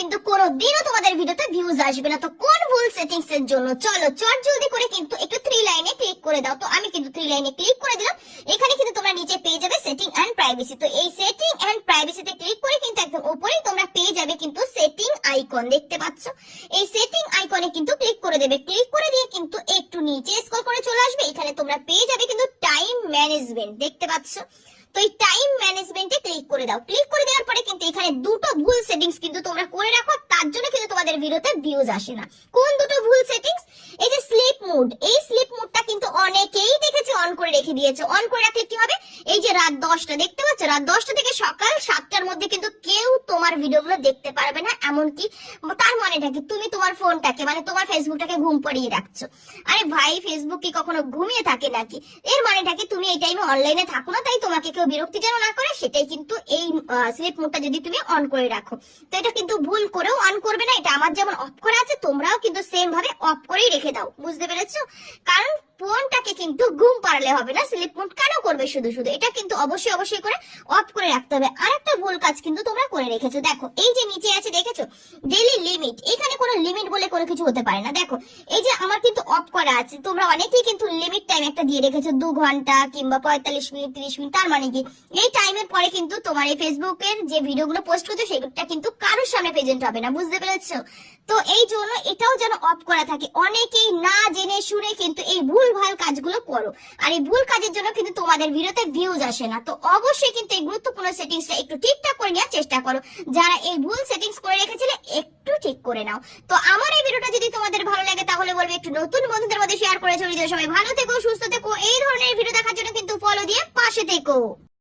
কিন্তু কোনোদিনও তোমাদের ভিডিওতে ভিউজ আসবে না। তো কোন ভুল সেটিংস এর জন্য, চলো চট জলদি করে কিন্তু একটু 3 লাইনে ক্লিক করে দাও। তো আমি কিন্তু 3 লাইনে ক্লিক করে দিলাম। এখানে কিন্তু তোমরা নিচে পেয়ে যাবে সেটিং এন্ড প্রাইভেসি। তো এই সেটিং এন্ড প্রাইভেসিতে ক্লিক করে কিন্তু একদম উপরেই তোমরা পেয়ে যাবে কিন্তু সেটিং আইকন, দেখতে পাচ্ছ? এই সেটিং আইকনে কিন্তু ক্লিক করে দেবে। ক্লিক করে দিয়ে কিন্তু একটু নিচে স্ক্রল করে চলে আসবে। এখানে তোমরা পেয়ে যাবে কিন্তু টাইম ম্যানেজমেন্ট, দেখতে পাচ্ছ? তো এই টাইম ম্যানেজমেন্টে ক্লিক করে দাও। ক্লিক করে দেওয়ার পরে কিন্তু এখানে দুটো ভুল সেটিংস কিন্তু তোমরা করে রাখো, তার জন্য কিন্তু তোমাদের ভিডিওতে ভিউজ আসে না। কোন দুটো ভুল সেটিংস? এই যে স্লিপ মোড, এই স্লিপ মোডটা কিন্তু অনেকেই দেখেছে অন করে রেখে দিয়েছে। অন করে রাখলে কি হবে? এই যে রাত 10টা, দেখতে পাচ্ছ? রাত 10টা থেকে সকাল 7টার মধ্যে কিন্তু কেউ তোমার ভিডিওগুলো দেখতে পারবে না। এমনকি তার মানেটা কি? তুমি তোমার ফোনটাকে মানে তোমার ফেসবুকটাকে ঘুম পাড়িয়ে রাখছো। আরে ভাই, ফেসবুক কি কখনো ঘুমিয়ে থাকে নাকি? এর মানেটা কি? তুমি এই টাইমে অনলাইনে থাকো না, তাই তোমাকে কেউ বিরক্তি যেন না করে, সেটাই কিন্তু এই স্লিপ মোডটা যদি তুমি অন করে রাখো। তো এটা কিন্তু ভুল করেও অন করবে না। এটা আমার যেমন অফ করা আছে, তোমরাও কিন্তু সেম ভাবে অফ করেই রেখে দাও, বুঝতে পেরেছো? কারণ ফোনটাকে কিন্তু ঘুম পাড়ালে হবে না, স্লিপ মোড কেন করবে শুধু শুধু? এটা কিন্তু অবশ্যই অবশ্যই করে অফ করে রাখতে হবে। আর একটা ভুল কাজ কিন্তু তোমরা করে রেখেছো, দেখো এই যে নিচে আছে, দেখেছো? Daily limit. এখানে কোনো লিমিট বলে কোনো কিছু হতে পারে না। দেখো এই যে আমার কিন্তু অফ করা আছে, তোমরা অনেকেই কিন্তু লিমিট টাইম একটা দিয়ে রেখেছো, 2 ঘন্টা কিংবা 45 মিনিট 30 মিনিট। তার মানে কি? এই টাইমের পরে কিন্তু তোমার এই ফেসবুকের যে ভিডিওগুলো পোস্ট করছো সেটা কিন্তু কারোর সামনে প্রেজেন্ট হবে না, বুঝতে পেরেছো? তো এই জন্য এটাও যেন অফ করা থাকে। অনেকেই না জেনে শুনে কিন্তু এই ভুল ভাল কাজগুলো করো, আর এই ভুল কাজের জন্য কিন্তু তোমাদের ভিডিওতে ভিউজ আসে না। তো অবশ্যই কিন্তু এই গুরুত্বপূর্ণ সেটিংসটা একটু ঠিকঠাক করে নেওয়ার চেষ্টা করো। যারা এই ভুল সেটিংস করে রেখেছিলে একটু ঠিক করে নাও। তো আমার এই ভিডিওটা যদি তোমাদের ভালো লাগে তাহলে বলবে একটু নতুন বন্ধুদের মধ্যে শেয়ার করে ছড়িয়ে দিও। সবাই ভালো থেকো, সুস্থ থেকো। এই ধরনের ভিডিও দেখার জন্য কিন্তু ফলো দিয়ে পাশে থেকো।